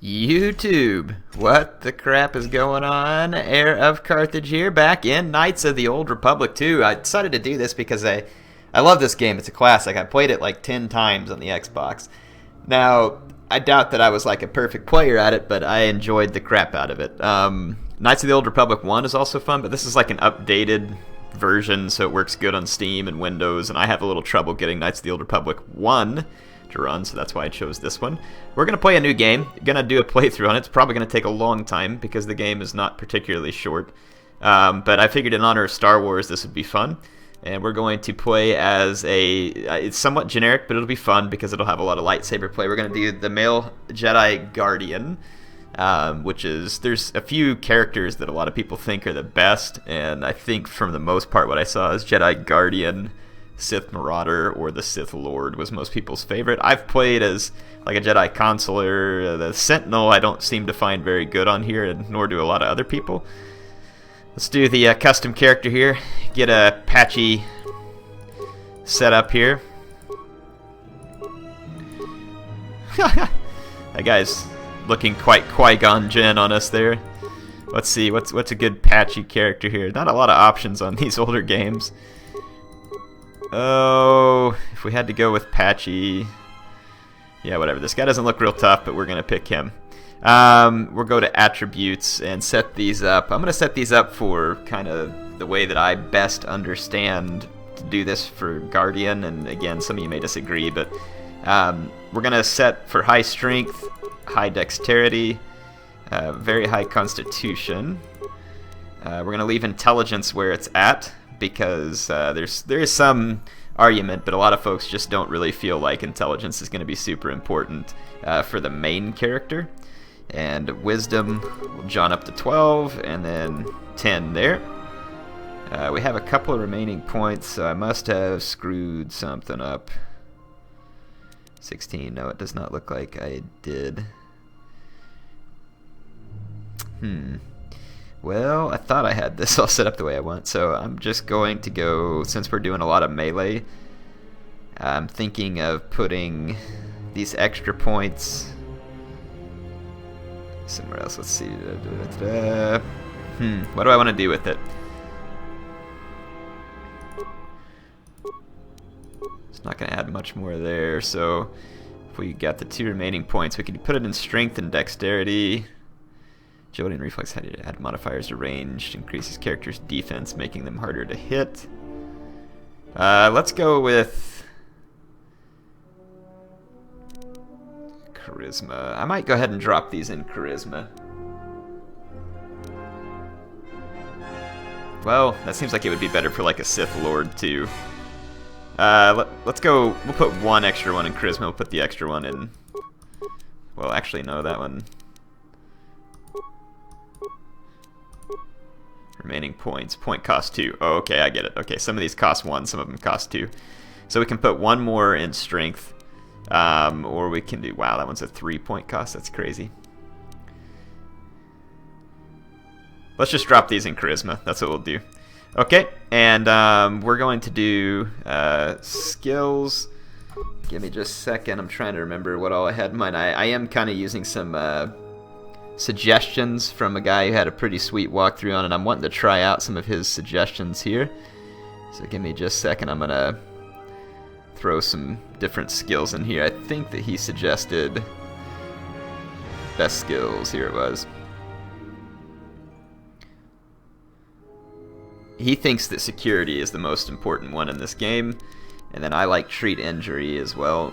YouTube, what the crap is going on? HeirofCarthage here, back in Knights of the Old Republic 2. I decided to do this because I love this game. It's a classic. I played it like 10 times on the Xbox. Now, I doubt that I was like a perfect player at it, but I enjoyed the crap out of it. Knights of the Old Republic 1 is also fun, but this is like an updated version, so it works good on Steam and Windows, and I have a little trouble getting Knights of the Old Republic 1 to run, so that's why I chose this one. We're going to play a new game. Going to do a playthrough on it. It's probably going to take a long time because the game is not particularly short. But I figured in honor of Star Wars this would be fun. And we're going to play as it's somewhat generic, but it'll be fun because it'll have a lot of lightsaber play. We're going to do the male Jedi Guardian, which is, there's a few characters that a lot of people think are the best, and I think from the most part what I saw is Jedi Guardian, Sith Marauder, or the Sith Lord was most people's favorite. I've played as like a Jedi Consular. The Sentinel I don't seem to find very good on here, and nor do a lot of other people. Let's do the custom character here. Get a Patchy set up here. That guy's looking quite Qui-Gon Jinn on us there. Let's see, what's a good Patchy character here? Not a lot of options on these older games. Oh, if we had to go with Patchy, yeah, whatever. This guy doesn't look real tough, but we're gonna pick him. We'll go to attributes and set these up. I'm gonna set these up for kind of the way that I best understand to do this for Guardian. And again, some of you may disagree, but we're gonna set for high strength, high dexterity, very high constitution. We're gonna leave intelligence where it's at, because there is some argument, but a lot of folks just don't really feel like intelligence is going to be super important for the main character. And wisdom will jaunt up to 12, and then 10 there. We have a couple of remaining points, so I must have screwed something up. 16, no, it does not look like I did. Well, I thought I had this all set up the way I want, so I'm just going to go, since we're doing a lot of melee, I'm thinking of putting these extra points somewhere else. Let's see. What do I want to do with it? It's not going to add much more there, so if we got the 2 remaining points, we could put it in strength and dexterity. Agility and reflex had to add modifiers to range, increases characters' defense, making them harder to hit. Let's go with charisma. I might go ahead and drop these in charisma. Well, that seems like it would be better for like a Sith Lord too. Let's go. We'll put 1 extra one in charisma. We'll put the extra one in. Well, actually, no, that one. Remaining points. Point cost 2. Oh, okay, I get it. Okay, some of these cost 1, some of them cost 2. So we can put 1 more in strength. Or we can do... Wow, that one's a 3-point cost. That's crazy. Let's just drop these in charisma. That's what we'll do. Okay, and we're going to do skills. Give me just a second. I'm trying to remember what all I had in mind. I am kind of using some... suggestions from a guy who had a pretty sweet walkthrough on it. I'm wanting to try out some of his suggestions here. So give me just a second. I'm going to throw some different skills in here. I think that he suggested best skills. Here it was. He thinks that security is the most important one in this game. And then I like treat injury as well.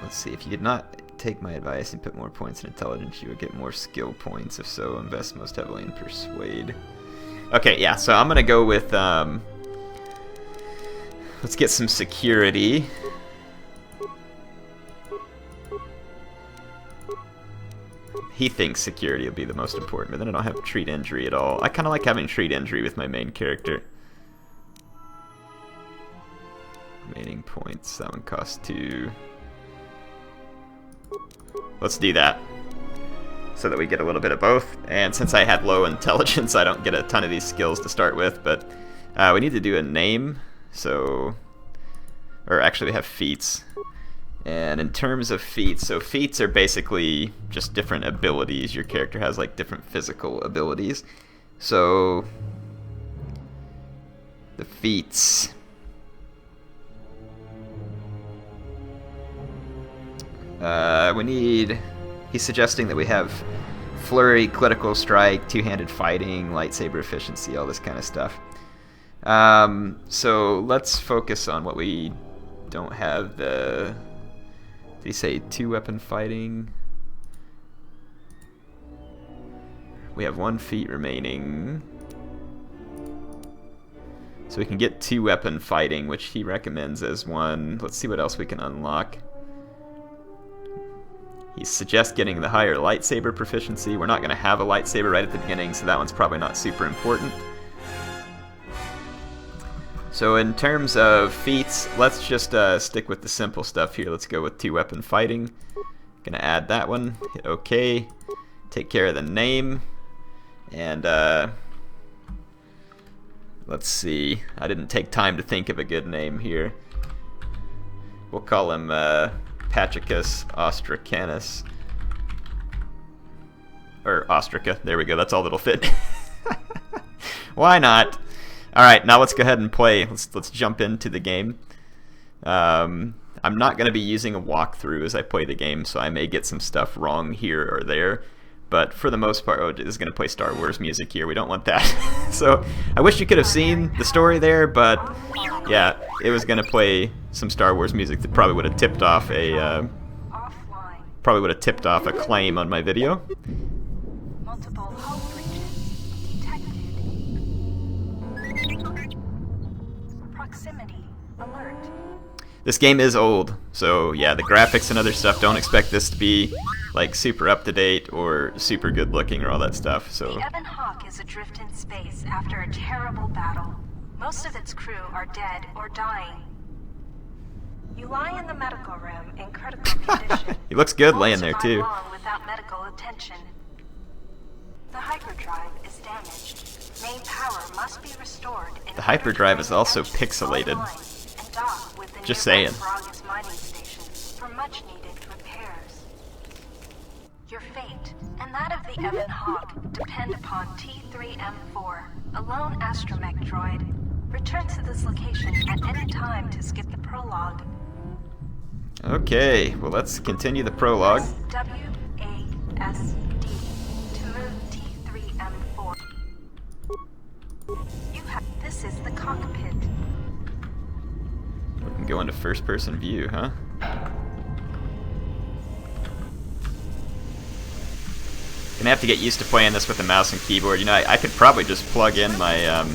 Let's see, if you did not take my advice and put more points in intelligence, you would get more skill points. If so, invest most heavily in persuade. Okay, yeah, so I'm gonna go with let's get some security. He thinks security will be the most important, but then I don't have treat injury at all. I kind of like having treat injury with my main character. Remaining points, that one costs 2. Let's do that, so that we get a little bit of both. And since I had low intelligence, I don't get a ton of these skills to start with, but we need to do a name, so... Or actually we have feats. And in terms of feats, so feats are basically just different abilities. Your character has like different physical abilities. So the feats. We need. He's suggesting that we have flurry, critical strike, two-handed fighting, lightsaber efficiency, all this kind of stuff. So let's focus on what we don't have. Did he say two-weapon fighting? We have 1 feat remaining. So we can get two-weapon fighting, which he recommends as one. Let's see what else we can unlock. He suggests getting the higher lightsaber proficiency. We're not going to have a lightsaber right at the beginning, so that one's probably not super important. So in terms of feats, let's just stick with the simple stuff here. Let's go with two-weapon fighting. Gonna add that one. Hit OK. Take care of the name. And let's see. I didn't take time to think of a good name here. We'll call him Peragus Ostracanus. Or Ostraca. There we go. That's all that'll fit. Why not? Alright, now let's go ahead and play. Let's jump into the game. I'm not going to be using a walkthrough as I play the game, so I may get some stuff wrong here or there. But for the most part, oh, this is going to play Star Wars music here. We don't want that. So I wish you could have seen the story there, but yeah, it was going to play some Star Wars music that probably would have tipped off a claim on my video. Multiple hull breaches detected. Proximity alert. This game is old, so yeah, the graphics and other stuff, don't expect this to be like super up to date or super good looking or all that stuff. So the Ebon Hawk is adrift in space after a terrible battle. Most of its crew are dead or dying. You lie in the medical room in critical condition. He looks good laying there too. Long without medical attention. The hyperdrive is damaged. Main power must be restored. The hyperdrive is also pixelated. Just saying. Peragus mining station for much needed repairs. Your fate and that of the Ebon Hawk depend upon T3M4, a lone astromech droid. Return to this location at any time to skip the prologue. Okay, well let's continue the prologue. WASD to move T3M4. This is the cockpit. We can go into first-person view, huh? Gonna have to get used to playing this with the mouse and keyboard. You know, I could probably just plug in my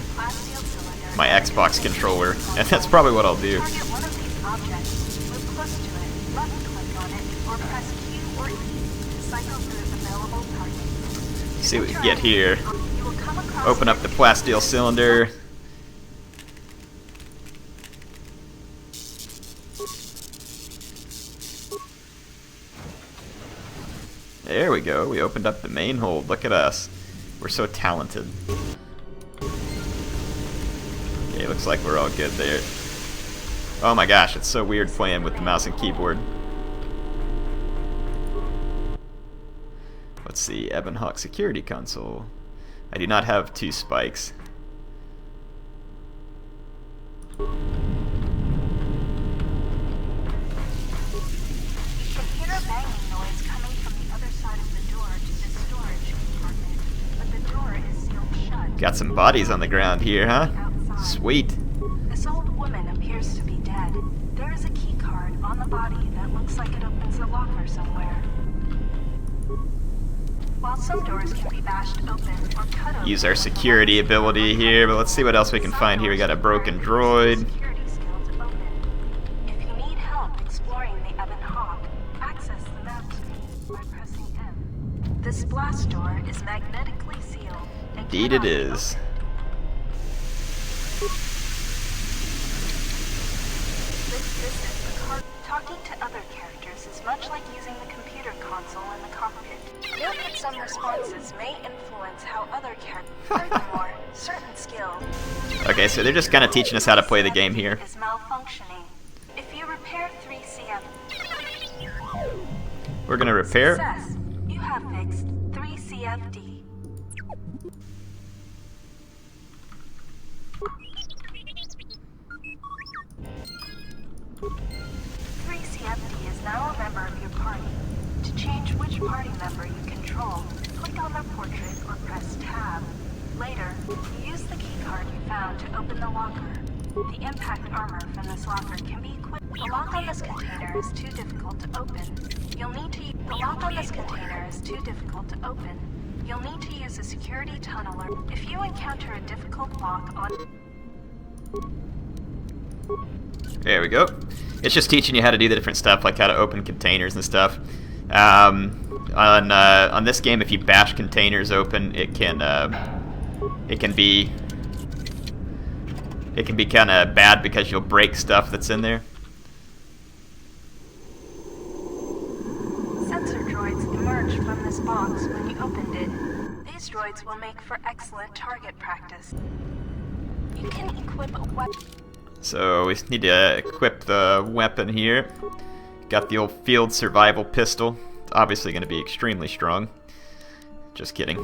my Xbox controller, and that's probably what I'll do. Target one of these objects, move close to it, left-click on it, or press Q or E to cycle through available targets. See what we get here. Open up the plasteel cylinder. There we go. We opened up the main hold. Look at us. We're so talented. Okay, looks like we're all good there. Oh my gosh, it's so weird playing with the mouse and keyboard. Let's see, Ebon Hawk security console. I do not have 2 spikes. Got some bodies on the ground here, huh? Sweet. This old woman appears to be dead. There is a key card on the body that looks like it opens a locker somewhere. While some doors can be bashed open or cut open, use our security ability here, but let's see what else we can find here. We got a broken droid. If you need help exploring the Ebon Hawk, access the map screen by pressing M. This blast door is magnetically sealed. Indeed it is. Talking to other characters is much like using the computer console in the cockpit. Note that some responses may influence how other characters. Furthermore, certain skills. Okay, so they're just kind of teaching us how to play the game here. Is malfunctioning. If you repair 3CM. We're gonna repair. Success. You have fixed 3 CFD. CFD is now a member of your party. To change which party member you control, click on the portrait or press Tab. Later, use the keycard you found to open the locker. The impact armor from this locker can be equipped. The lock on this container is too difficult to open. You'll need to use a security tunneler. If you encounter a difficult lock on... There we go. It's just teaching you how to do the different stuff, like how to open containers and stuff. On this game, if you bash containers open, it can be kind of bad because you'll break stuff that's in there. Sensor droids emerged from this box when you opened it. These droids will make for excellent target practice. You can equip a weapon. So we need to equip the weapon here. Got the old field survival pistol. It's obviously going to be extremely strong. Just kidding.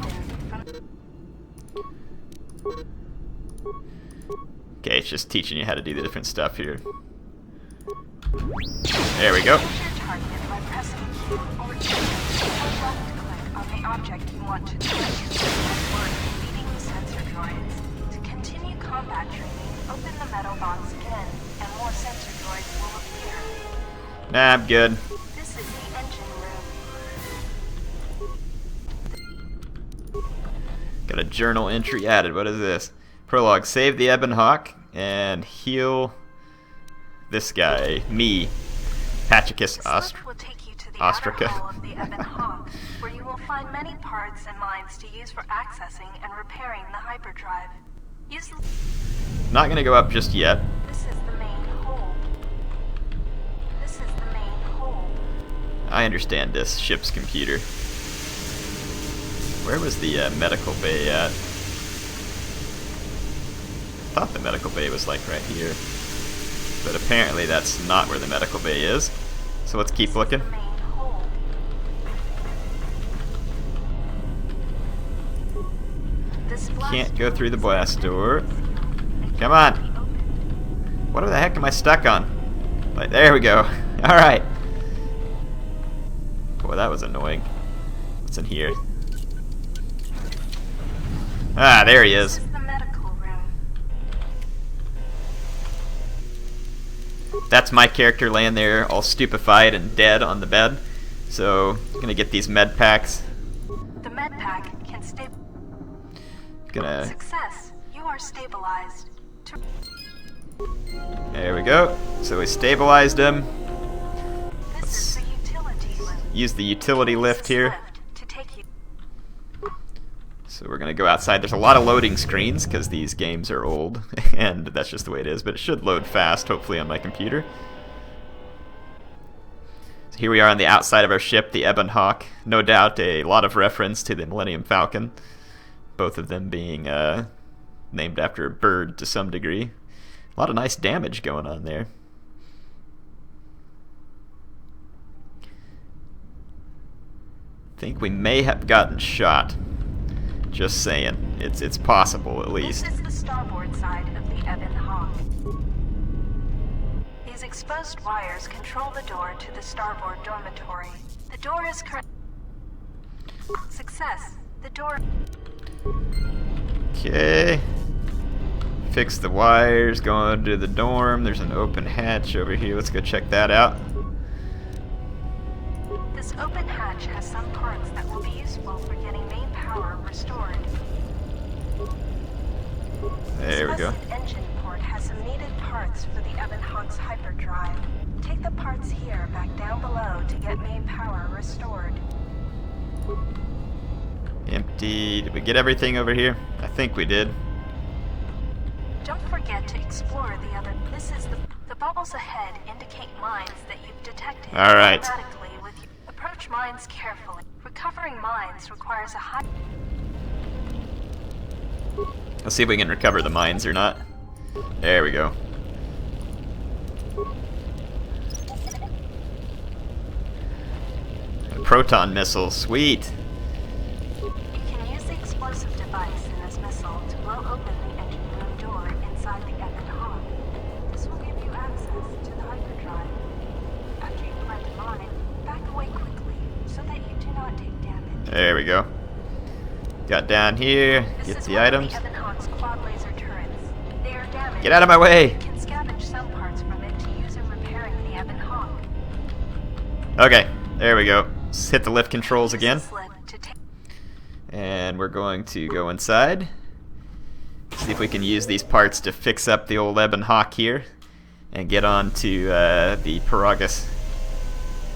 Okay, it's just teaching you how to do the different stuff here. There we go. On the object you want to leading sensor droids. To continue combat training, open the metal box again, and more sensor droids will appear. Nah, I'm good. This is the engine room. Got a journal entry added. What is this? Prologue. Save the Ebon Hawk and heal this guy. Me. Pachycus will take you to the outer hull of the Ebon Hawk, where you will find many parts and mines to use for accessing and repairing the hyperdrive. Use the... Not gonna go up just yet. This is the main hold. This is the main hold. I understand this ship's computer. Where was the medical bay at? I thought the medical bay was like right here. But apparently that's not where the medical bay is. So let's keep looking. Can't go through the blast door. Come on. What the heck am I stuck on? Like, there we go. Alright. Boy, that was annoying. What's in here? Ah, there he is. That's my character laying there all stupefied and dead on the bed. So, I'm gonna get these med packs. The med pack can stay. Gonna... Success. You are stabilized. There we go. So we stabilized him. This is the utility lift. Use the utility lift here. To take you. So we're gonna go outside. There's a lot of loading screens because these games are old, and that's just the way it is. But it should load fast, hopefully, on my computer. So here we are on the outside of our ship, the Ebon Hawk. No doubt a lot of reference to the Millennium Falcon. Both of them being named after a bird to some degree. A lot of nice damage going on there. I think we may have gotten shot. Just saying. It's possible, at least. This is the starboard side of the Ebon Hawk. These exposed wires control the door to the starboard dormitory. The door is correct. Success. The door... Okay. Fix the wires, going to the dorm. There's an open hatch over here. Let's go check that out. This open hatch has some parts that will be useful for getting main power restored. There we go. This engine port has some needed parts for the Ebon Hawk's hyperdrive. Take the parts here back down below to get main power restored. Empty. Did we get everything over here? I think we did. Don't forget to explore the other. This is the bubbles ahead indicate mines that you've detected. All right. Automatically with you. Approach mines carefully. Recovering mines requires a high. Let's see if we can recover the mines or not. There we go. proton missile. Sweet. You can use the explosive device in this missile to blow open the engine room door inside the Evan Hog. This will give you access to the hyperdrive. After you plant a mine, back away quickly so that you do not take damage. There we go. Got down here. Get the items. Evan Hog's quad laser turrets. They are damaged. Get out of my way. You can scavenge some parts from it to use in repairing the Evan Hog. Okay, there we go. Let's hit the lift controls again. Use the slip to take And we're going to go inside. See if we can use these parts to fix up the old Ebon Hawk here. And get on to the Peragus.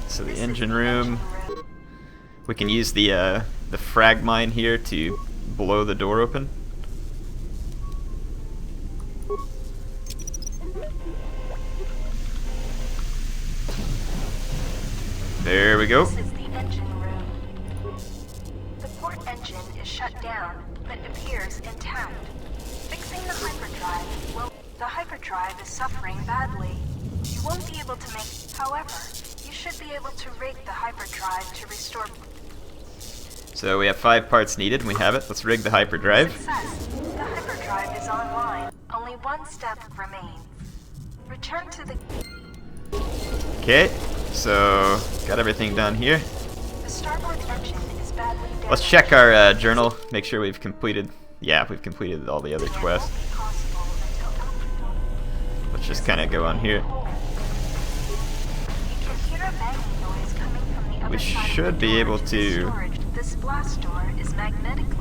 So the engine room. We can use the frag mine here to blow the door open. There we go. This is the engine room. The port engine is shut down, but appears intact. Fixing the hyperdrive will... The hyperdrive is suffering badly. You won't be able to make... However, you should be able to rig the hyperdrive to restore... So we have 5 parts needed, and we have it. Let's rig the hyperdrive. Success. The hyperdrive is online. Only one step remains. Return to the... Okay, so got everything done here. The starboard engine is badly damaged. Let's check our journal, make sure we've completed... Yeah, we've completed all the other quests. Let's just kind of go on here. We should be able to...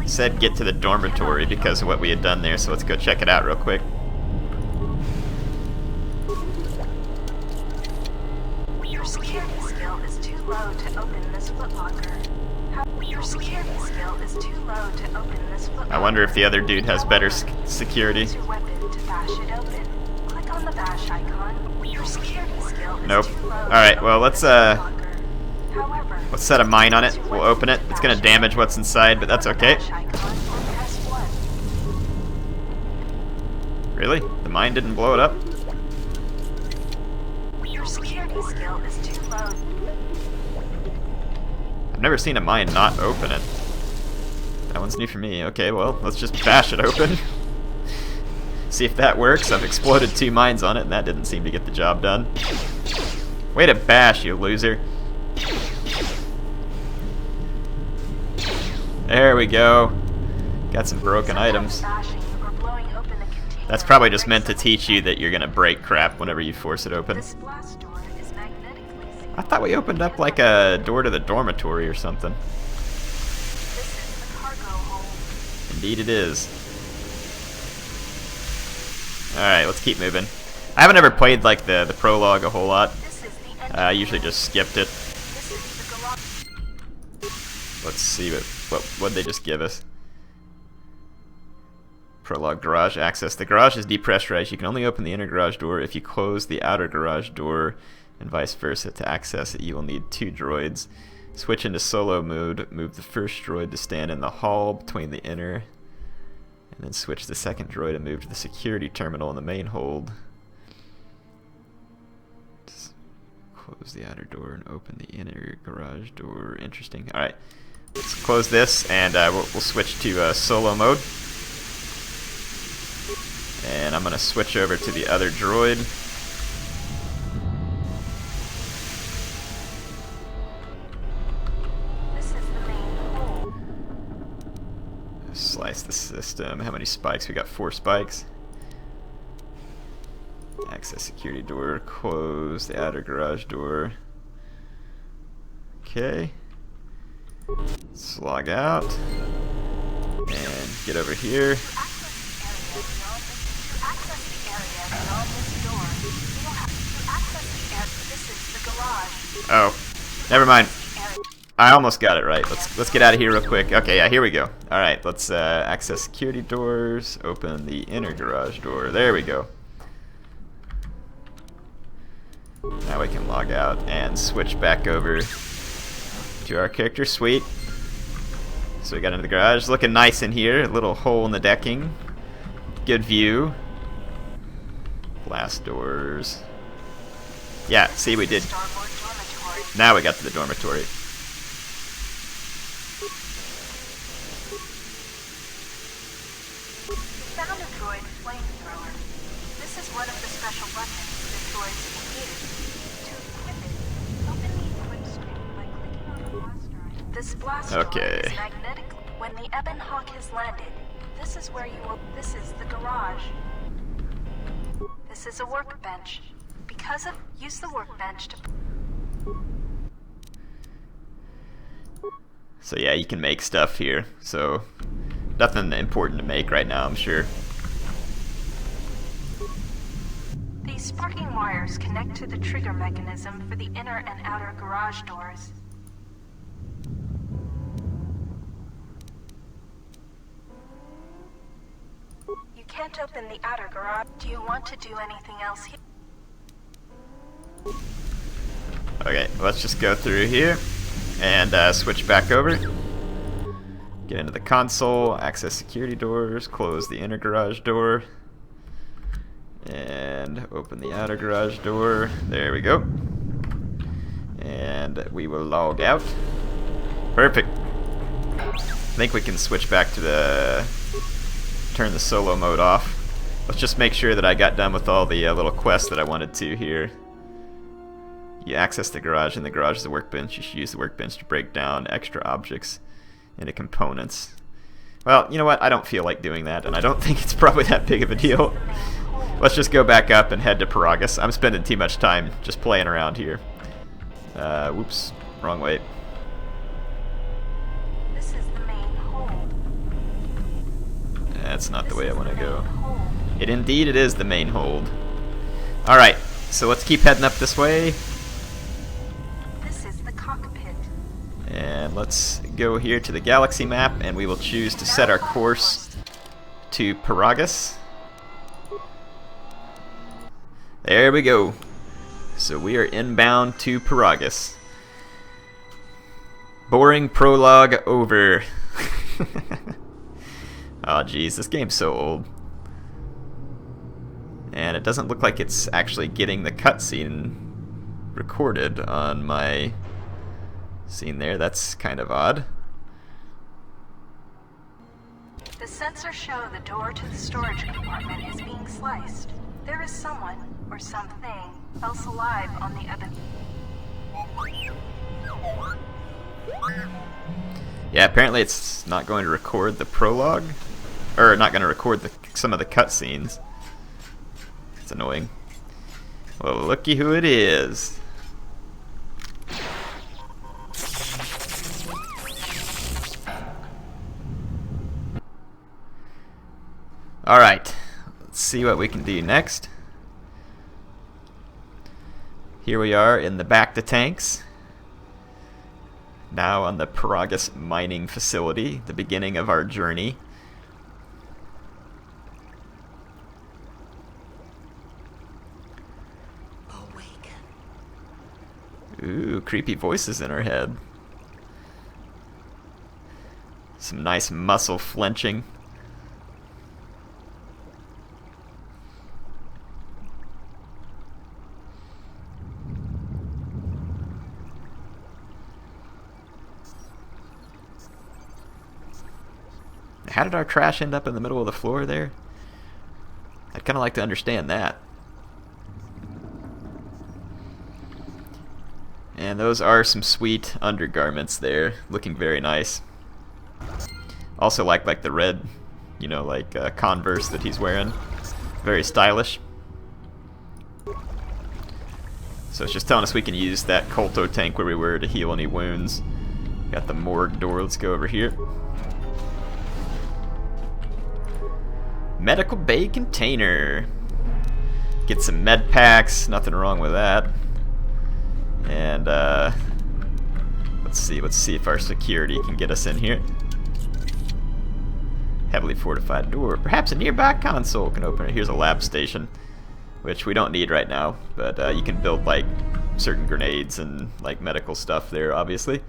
Said get to the dormitory because of what we had done there, so let's go check it out real quick. Your security skill is too low to open this footlocker. Your security skill is too low to open this footlocker. I wonder if the other dude has better security. Use your weapon to bash it open. Click on the bash icon. Your security skill is Nope. too low. Alright, well let's However, let's set a mine on it. We'll open it. It's gonna damage what's inside, but that's okay. bash icon or press 1. Really? The mine didn't blow it up? Your security skill is too low. I've never seen a mine not open it. That one's new for me. Okay, well, let's just bash it open. See if that works. I've exploded 2 mines on it, and that didn't seem to get the job done. Way to bash, you loser. There we go. Got some broken items. That's probably just meant to teach you that you're gonna break crap whenever you force it open. This blast door is magnetically I thought we opened up like a door to the dormitory or something. This is the cargo hold. Indeed it is. Alright, let's keep moving. I haven't ever played like the prologue a whole lot. This is the engine. I usually just skipped it. This is the garage. Let's see what they just give us. Prologue garage access. The garage is depressurized. You can only open the inner garage door if you close the outer garage door, and vice versa. To access it, you will need 2 droids. Switch into solo mode. Move the first droid to stand in the hall between the inner, and then switch the second droid and move to the security terminal in the main hold. Just close the outer door and open the inner garage door. Interesting. All right, let's close this, and we'll switch to solo mode. And I'm going to switch over to the other droid. This is the main hole. Slice the system. How many spikes? We got 4 spikes. Access security door. Close the outer garage door. Okay. Let's log out. And get over here. Oh, never mind. I almost got it right. Let's get out of here real quick. Okay, yeah, here we go. All right, let's access security doors. Open the inner garage door. There we go. Now we can log out and switch back over to our character. Sweet. So we got into the garage. Looking nice in here. A little hole in the decking. Good view. Blast doors. Yeah, see, we did. Now we got to the dormitory. one of the special weapons the droids will use. To equip it, open the equip screen by clicking on the blaster icon. This blaster is magnetic. When the Ebon Hawk has landed, this is where you will. This is the garage. This is a workbench. Use the workbench to. So yeah, you can make stuff here. So nothing important to make right now, I'm sure. These sparking wires connect to the trigger mechanism for the inner and outer garage doors. You can't open the outer garage. Do you want to do anything else here? Okay, let's just go through here and switch back over. Get into the console, access security doors, close the inner garage door, and open the outer garage door. There we go. And we will log out. Perfect. I think we can switch back to turn the solo mode off. Let's just make sure that I got done with all the little quests that I wanted to here. You access the garage, and the garage is a workbench. You should use the workbench to break down extra objects into components. Well, you know what? I don't feel like doing that, and I don't think it's probably that big of a deal. Let's just go back up and head to Peragus. I'm spending too much time just playing around here. Whoops, wrong way. This is the main hold. That's not the way I want to go. Indeed, it is the main hold. Alright, so let's keep heading up this way. And let's go here to the galaxy map, and we will choose to set our course to Peragus. There we go. So we are inbound to Peragus. Boring prologue over. Oh geez, this game's so old. And it doesn't look like it's actually getting the cutscene recorded on my scene there. That's kind of odd. The sensors show the door to the storage compartment is being sliced. There is someone, or something, else alive on the Ebon. Yeah, apparently it's not going to record the prologue. Or not going to record some of the cutscenes. It's annoying. Well, looky who it is. Alright, let's see what we can do next. Here we are in the Bacta tanks. Now on the Peragus mining facility, the beginning of our journey. Awaken. Ooh, creepy voices in our head. Some nice muscle flinching. How did our trash end up in the middle of the floor there? I'd kind of like to understand that. And those are some sweet undergarments there, looking very nice. Also like the red, you know, like Converse that he's wearing. Very stylish. So it's just telling us we can use that Kolto tank where we were to heal any wounds. Got the morgue door, let's go over here. Medical bay container. Get some med packs, nothing wrong with that. And let's see if our security can get us in here. Heavily fortified door. Perhaps a nearby console can open it. Here's a lab station, which we don't need right now, but you can build like certain grenades and like medical stuff there, obviously.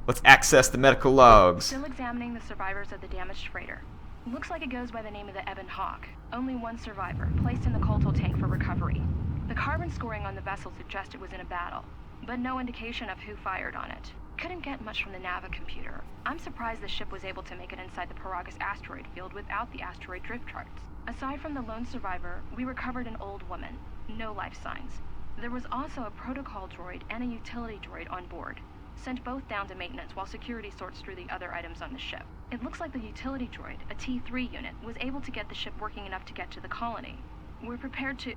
Let's access the medical logs. Still examining the survivors of the damaged freighter. Looks like it goes by the name of the Ebon Hawk. Only one survivor, placed in the Kolto tank for recovery. The carbon scoring on the vessel suggests it was in a battle, but no indication of who fired on it. Couldn't get much from the Nava computer. I'm surprised the ship was able to make it inside the Peragus asteroid field without the asteroid drift charts. Aside from the lone survivor, we recovered an old woman. No life signs. There was also a protocol droid and a utility droid on board. Sent both down to maintenance while security sorts through the other items on the ship. It looks like the utility droid, a T3 unit, was able to get the ship working enough to get to the colony. We're prepared to...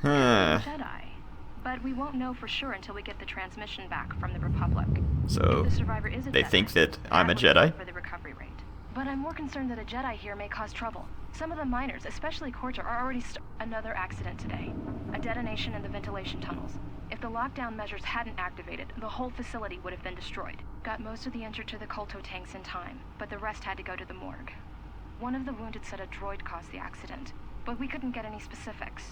Jedi. But we won't know for sure until we get the transmission back from the Republic. So, if the survivor is a they Jedi, think that I'm a would Jedi? account for the recovery rate. But I'm more concerned that a Jedi here may cause trouble. Some of the miners, especially Corta, are already another accident today. A detonation in the ventilation tunnels. If the lockdown measures hadn't activated, the whole facility would have been destroyed. Got most of the injured to the Kolto tanks in time, but the rest had to go to the morgue. One of the wounded said a droid caused the accident, but we couldn't get any specifics.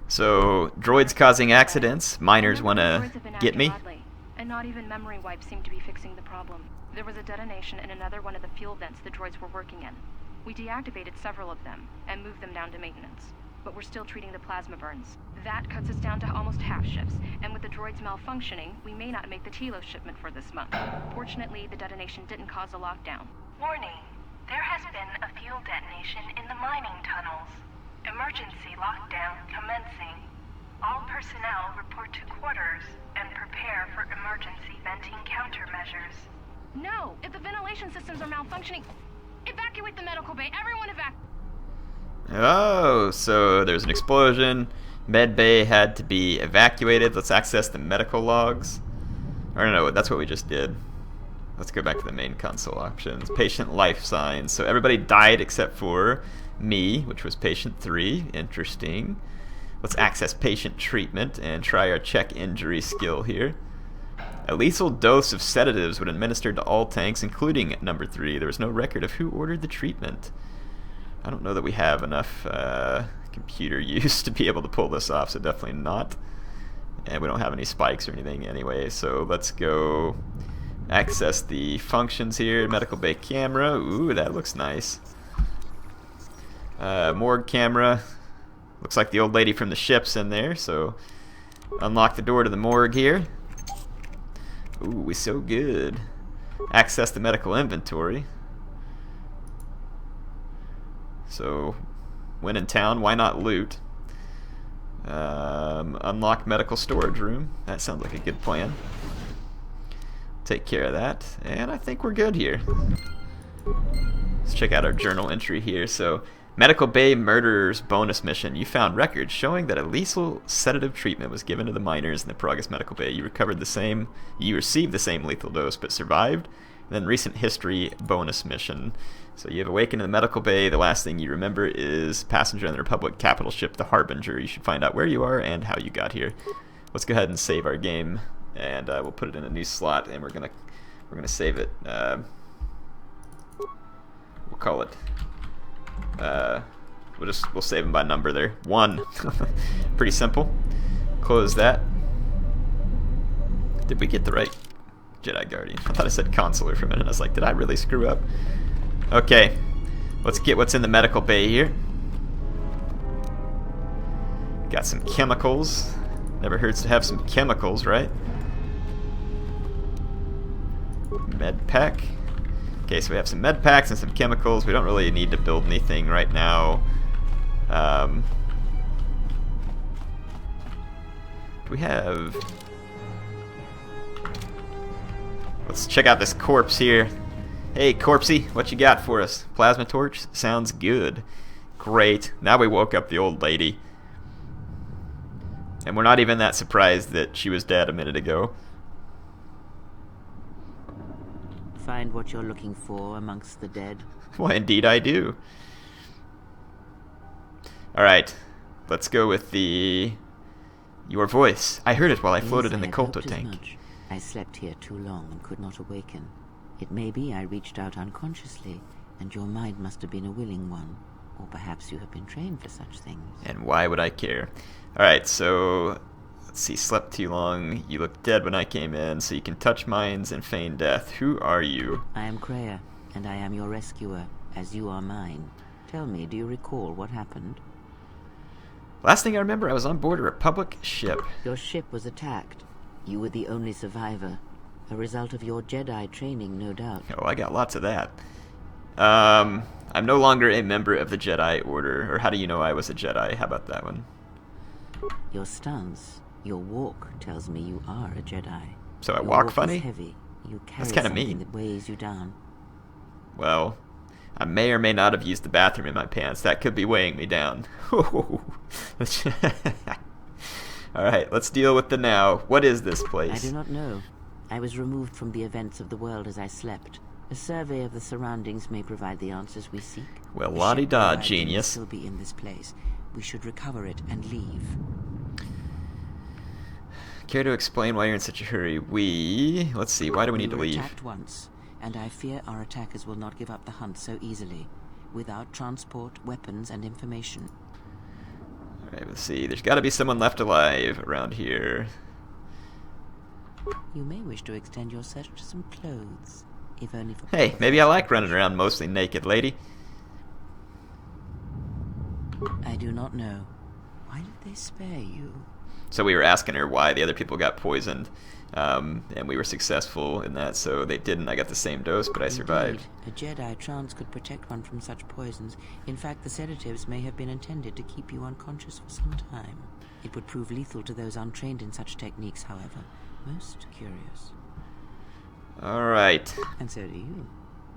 So, droids causing accidents, miners want to get me? Oddly, and not even memory wipes seem to be fixing the problem. There was a detonation in another one of the fuel vents the droids were working in. We deactivated several of them and moved them down to maintenance. But we're still treating the plasma burns. That cuts us down to almost half shifts, and with the droids malfunctioning, we may not make the Telos shipment for this month. Fortunately, the detonation didn't cause a lockdown. Warning. There has been a fuel detonation in the mining tunnels. Emergency lockdown commencing. All personnel report to quarters and prepare for emergency venting countermeasures. No! If the ventilation systems are malfunctioning, evacuate the medical bay. Everyone evacuate. Oh, so there's an explosion. Med bay had to be evacuated. Let's access the medical logs. Or no, that's what we just did. Let's go back to the main console options. Patient life signs. So everybody died except for me, which was patient 3. Interesting. Let's access patient treatment and try our check injury skill here. A lethal dose of sedatives was administered to all tanks, including number 3. There was no record of who ordered the treatment. I don't know that we have enough computer use to be able to pull this off, so definitely not. And we don't have any spikes or anything anyway, so let's go access the functions here. Medical bay camera. Ooh, that looks nice. Morgue camera. Looks like the old lady from the ship's in there, so unlock the door to the morgue here. Ooh, we're so good. Access the medical inventory. So, when in town, why not loot? Unlock medical storage room. That sounds like a good plan. Take care of that. And I think we're good here. Let's check out our journal entry here. So, Medical Bay Murderers bonus mission. You found records showing that a lethal sedative treatment was given to the miners in the Peragus Medical Bay. You received the same lethal dose but survived. And then recent history bonus mission. So you have awakened in the medical bay. The last thing you remember is passenger on the Republic capital ship, the Harbinger. You should find out where you are and how you got here. Let's go ahead and save our game, and we'll put it in a new slot, and we're gonna save it. We'll call it. We'll save them by number there. 1. Pretty simple. Close that. Did we get the right Jedi Guardian? I thought I said consular for a minute. I was like, did I really screw up? Okay, let's get what's in the medical bay here. Got some chemicals. Never hurts to have some chemicals, right? Med pack. Okay, so we have some med packs and some chemicals. We don't really need to build anything right now. Do we have... Let's check out this corpse here. Hey, Corpsey, what you got for us? Plasma torch? Sounds good. Great. Now we woke up the old lady. And we're not even that surprised that she was dead a minute ago. Find what you're looking for amongst the dead? Why, indeed I do. Alright, let's go with your voice. I heard it while I floated in the Kolto tank. I slept here too long and could not awaken. It may be I reached out unconsciously, and your mind must have been a willing one. Or perhaps you have been trained for such things. And why would I care? Alright, so... Let's see, slept too long. You looked dead when I came in, so you can touch minds and feign death. Who are you? I am Kreia, and I am your rescuer, as you are mine. Tell me, do you recall what happened? Last thing I remember, I was on board a Republic ship. Your ship was attacked. You were the only survivor. A result of your Jedi training, no doubt. Oh, I got lots of that. I'm no longer a member of the Jedi Order. Or how do you know I was a Jedi? How about that one? Your stance, your walk tells me you are a Jedi. So I Your walk walk funny? is heavy. You carry That's kinda something mean. that weighs you down. Well, I may or may not have used the bathroom in my pants. That could be weighing me down. Alright, let's deal with the now. What is this place? I do not know. I was removed from the events of the world as I slept. A survey of the surroundings may provide the answers we seek. Well, The la-di-da, ship may genius. still be in this place. We should recover it and leave. Care to explain why you're in such a hurry? Let's see, why do we need to were leave? attacked once, and I fear our attackers will not give up the hunt so easily, without transport, weapons, and information. Alright, let's see. There's got to be someone left alive around here. You may wish to extend your search to some clothes, if only for... Hey, maybe I like running around mostly naked, lady. I do not know. Why did they spare you? So we were asking her why the other people got poisoned, and we were successful in that, so they didn't. I got the same dose, but I survived. Indeed, a Jedi trance could protect one from such poisons. In fact, the sedatives may have been intended to keep you unconscious for some time. It would prove lethal to those untrained in such techniques, however. Most curious. Alright. And so do you.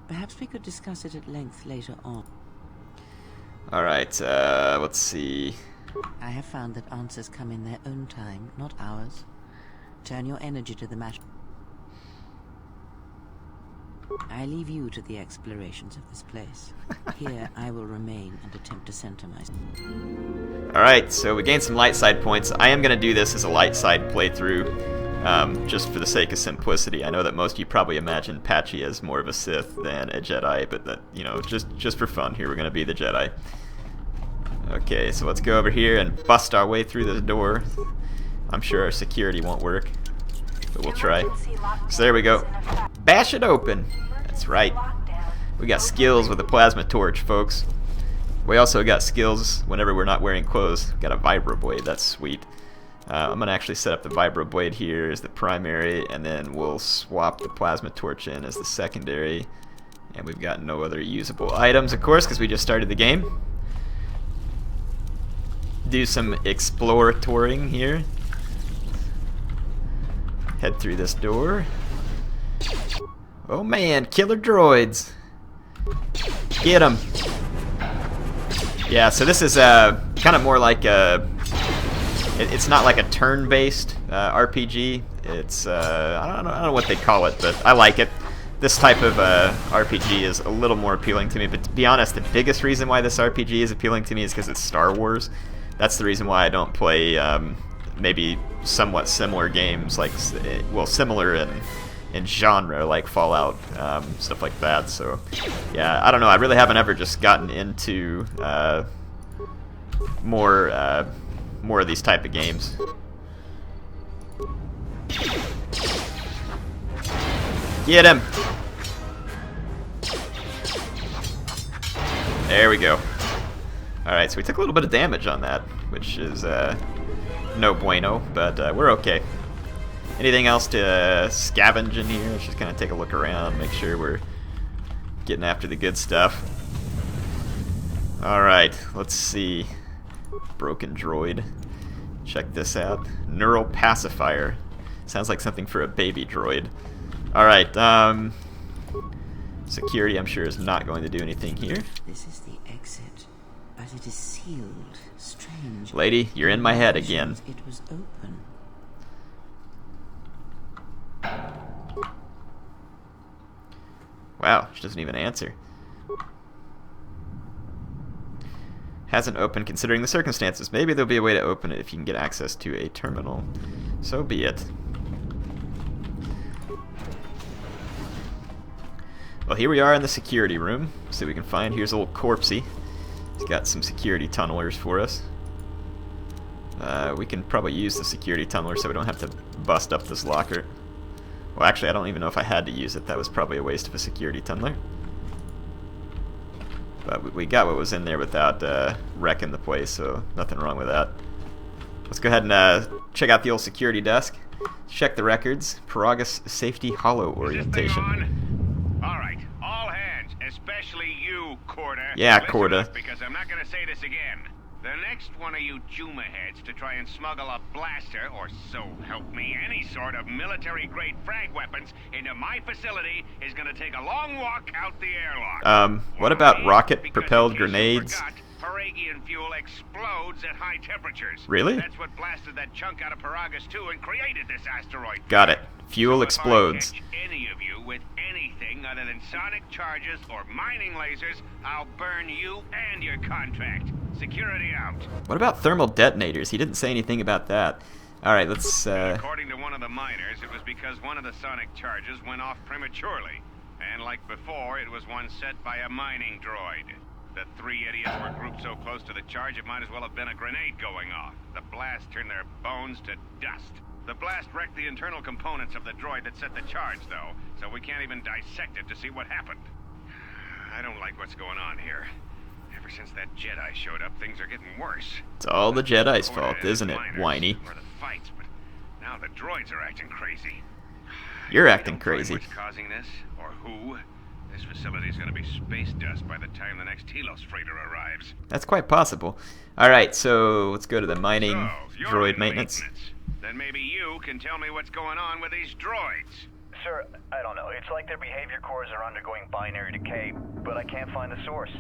Perhaps we could discuss it at length later on. Alright, let's see. I have found that answers come in their own time, not ours. Turn your energy to the matter. I leave you to the explorations of this place. Here, I will remain and attempt to center myself. Alright, so we gained some light side points. I am going to do this as a light side playthrough, just for the sake of simplicity. I know that most of you probably imagine Patchy as more of a Sith than a Jedi, but that, you know, just for fun, here we're going to be the Jedi. Okay, so let's go over here and bust our way through this door. I'm sure our security won't work, but we'll try. So there we go. Bash it open. That's right. We got skills with a plasma torch, folks. We also got skills whenever we're not wearing clothes. Got a vibroblade. That's sweet. I'm going to actually set up the vibroblade here as the primary, and then we'll swap the plasma torch in as the secondary. And we've got no other usable items, of course, because we just started the game. Do some exploring here. Head through this door. Oh man, killer droids. Get them. Yeah, so this is kind of more like a... It's not like a turn-based RPG. It's, I don't know what they call it, but I like it. This type of RPG is a little more appealing to me, but to be honest, the biggest reason why this RPG is appealing to me is because it's Star Wars. That's the reason why I don't play maybe somewhat similar games, like, well, similar in genre, like Fallout, stuff like that. So, yeah, I don't know. I really haven't ever just gotten into more of these type of games. Get him! There we go. Alright, so we took a little bit of damage on that, which is no bueno, but we're okay. Anything else to scavenge in here? Let's just kind of take a look around, make sure we're getting after the good stuff. Alright, let's see. Broken droid. Check this out. Neural pacifier. Sounds like something for a baby droid. Alright, security I'm sure is not going to do anything here. This is the exit, but it is sealed. Strange. Lady, you're in my head again. It was open. Wow, she doesn't even answer. Hasn't opened considering the circumstances. Maybe there'll be a way to open it if you can get access to a terminal. So be it. Well, here we are in the security room. See what we can find. Here's old Corpsey. He's got some security tunnelers for us. We can probably use the security tunneler so we don't have to bust up this locker. Well, actually, I don't even know if I had to use it. That was probably a waste of a security tunneler. But we got what was in there without wrecking the place, so nothing wrong with that. Let's go ahead and check out the old security desk. Check the records. Peragus Safety Hollow Orientation. All right, all hands, especially you, Corda. Yeah, Listen Corda. up, because I'm not going to say this again. The next one of you Juma heads to try and smuggle a blaster, or so help me, any sort of military-grade frag weapons into my facility is going to take a long walk out the airlock. What about Why? rocket-propelled Because in case you grenades? forgot, Peragian fuel explodes at high temperatures. Really? That's what blasted that chunk out of Peragus 2 and created this asteroid. Got it. Fuel So explodes. If I catch any of you with anything other than sonic charges or mining lasers, I'll burn you and your contract. Security out. What about thermal detonators? He didn't say anything about that. Alright, let's, According to one of the miners, it was because one of the sonic charges went off prematurely. And like before, it was one set by a mining droid. The three idiots were grouped so close to the charge, it might as well have been a grenade going off. The blast turned their bones to dust. The blast wrecked the internal components of the droid that set the charge, though, so we can't even dissect it to see what happened. I don't like what's going on here. Ever since that Jedi showed up, things are getting worse. it's all the Jedi's Corda fault, and isn't it, miners whiny? Or the fights, but now the droids are acting crazy. You're I acting don't find crazy. What's causing this, or who? This facility is going to be space dust by the time the next Telos freighter arrives. That's quite possible. Alright, so let's go to the mining So, you're droid in maintenance. Then maybe you can tell me what's going on with these droids. Sir, I don't know. It's like their behavior cores are undergoing binary decay, but I can't find the source.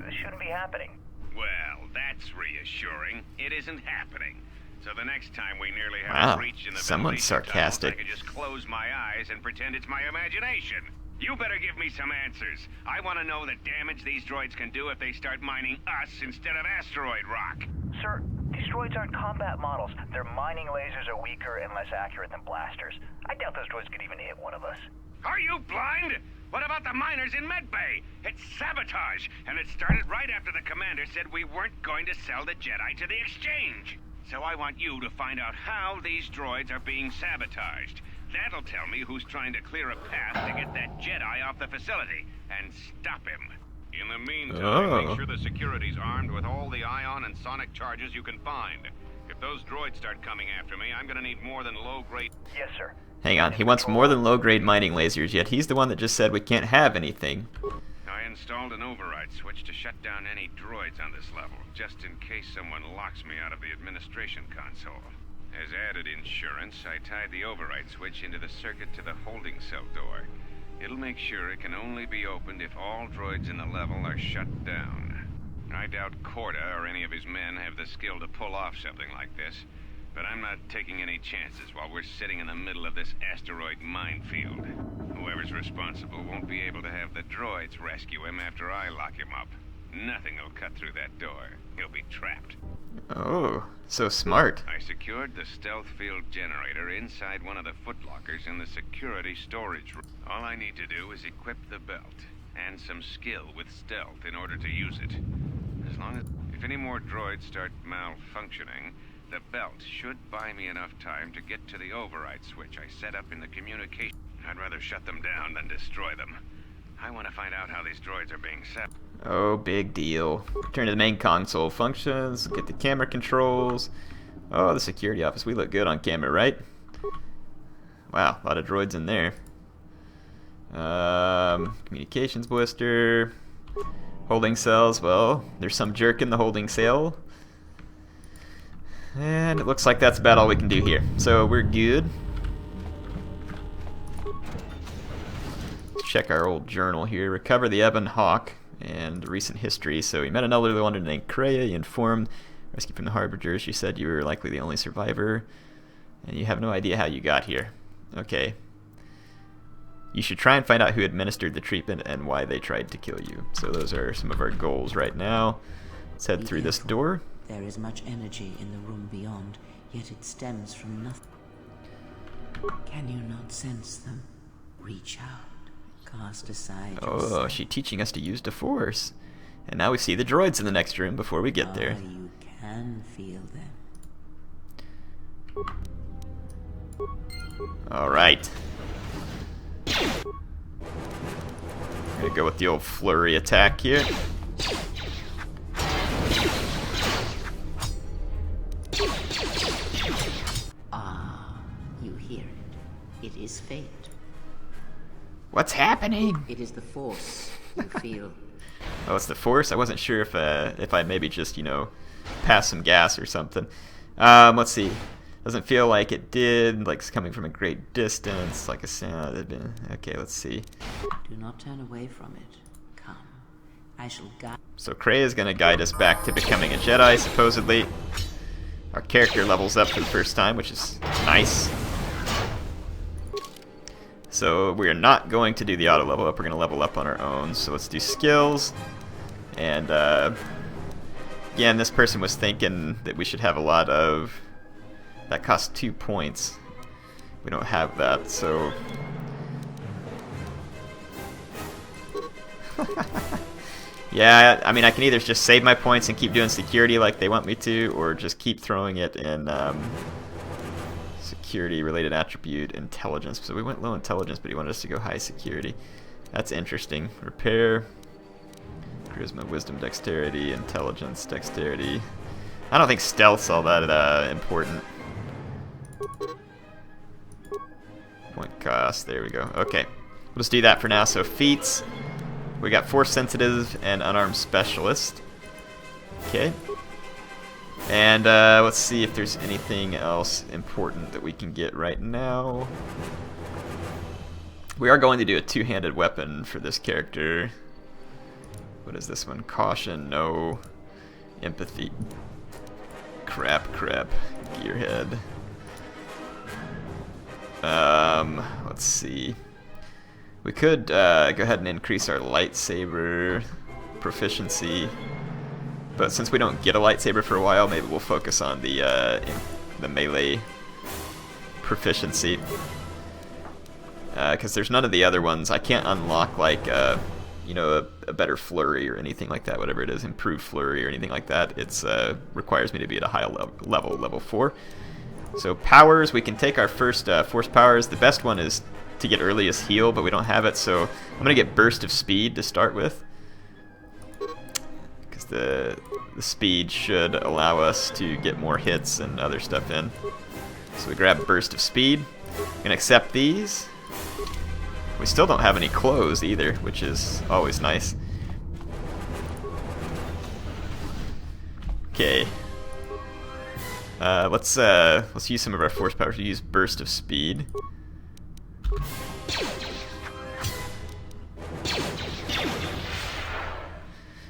This shouldn't be happening. Well, that's reassuring. It isn't happening. So the next time we nearly have Wow, a breach in the someone's ventilation tunnels, sarcastic. I could just close my eyes and pretend it's my imagination. You better give me some answers. I want to know the damage these droids can do if they start mining us instead of asteroid rock. Sir, these droids aren't combat models. Their mining lasers are weaker and less accurate than blasters. I doubt those droids could even hit one of us. Are you blind? What about the miners in Medbay? It's sabotage, and it started right after the commander said we weren't going to sell the Jedi to the exchange. So I want you to find out how these droids are being sabotaged. That'll tell me who's trying to clear a path to get that Jedi off the facility and stop him. In the meantime, make sure the security's armed with all the ion and sonic charges you can find. If those droids start coming after me, I'm gonna need more than low-grade... Yes, sir. Hang on, he wants more than low-grade mining lasers, yet he's the one that just said we can't have anything. I installed an override switch to shut down any droids on this level, just in case someone locks me out of the administration console. As added insurance, I tied the override switch into the circuit to the holding cell door. It'll make sure it can only be opened if all droids in the level are shut down. I doubt Corda or any of his men have the skill to pull off something like this, but I'm not taking any chances while we're sitting in the middle of this asteroid minefield. Whoever's responsible won't be able to have the droids rescue him after I lock him up. Nothing will cut through that door. He'll be trapped. Oh, so smart. I secured the stealth field generator inside one of the footlockers in the security storage room. All I need to do is equip the belt, and some skill with stealth in order to use it. As long as... If any more droids start malfunctioning, the belt should buy me enough time to get to the override switch I set up in the communication. I'd rather shut them down than destroy them. I want to find out how these droids are being set. Oh, big deal. Turn to the main console functions, get the camera controls. Oh, the security office. We look good on camera, right? Wow, a lot of droids in there. Communications blister. Holding cells. Well, there's some jerk in the holding cell. And it looks like that's about all we can do here. So we're good. Let's check our old journal here. Recover the Ebon Hawk and recent history. So he met an elderly woman named Kreia. He informed, rescued from the Harbingers. She said you were likely the only survivor, and you have no idea how you got here. Okay. You should try and find out who administered the treatment and why they tried to kill you. So those are some of our goals right now. Let's head through this door. There is much energy in the room beyond, yet it stems from nothing. Can you not sense them? Reach out, cast aside your Oh, sight. she's teaching us to use the Force. And now we see the droids in the next room before we get there. You can feel them. Alright. Gonna go with the old flurry attack here. hear it. It is fate. What's happening? It is the Force you feel. Oh, it's the Force? I wasn't sure if I maybe just, you know, passed some gas or something. Let's see. Doesn't feel like it did, like it's coming from a great distance, like a sound. Okay, let's see. Do not turn away from it. Come. I shall guide. So Kreia is going to guide us back to becoming a Jedi, supposedly. Our character levels up for the first time, which is nice. So we are not going to do the auto level up, we're going to level up on our own. So let's do skills. And again, this person was thinking that we should have a lot of... That costs 2 points. We don't have that, so... Yeah, I mean, I can either just save my points and keep doing security like they want me to, or just keep throwing it in security-related attribute, intelligence. So we went low intelligence, but he wanted us to go high security. That's interesting. Repair, charisma, wisdom, dexterity, intelligence, dexterity. I don't think stealth's all that important. Point cost, there we go. Okay, we'll just do that for now. So feats, we got Force Sensitive and Unarmed Specialist. Okay. And let's see if there's anything else important that we can get right now. We are going to do a two-handed weapon for this character. What is this one? Caution, no. Empathy. Crap. Gearhead. Let's see. We could go ahead and increase our lightsaber proficiency, but since we don't get a lightsaber for a while, maybe we'll focus on the melee proficiency. Because there's none of the other ones. I can't unlock like you know, a better flurry or anything like that, whatever it is, improved flurry or anything like that. It's requires me to be at a high level 4. So powers, we can take our first force powers. The best one is to get earliest heal, but we don't have it, so I'm gonna get burst of speed to start with, because the speed should allow us to get more hits and other stuff in. So we grab burst of speed. I'm gonna accept these. We still don't have any clothes either, which is always nice. Okay. Let's use some of our force powers to use burst of speed.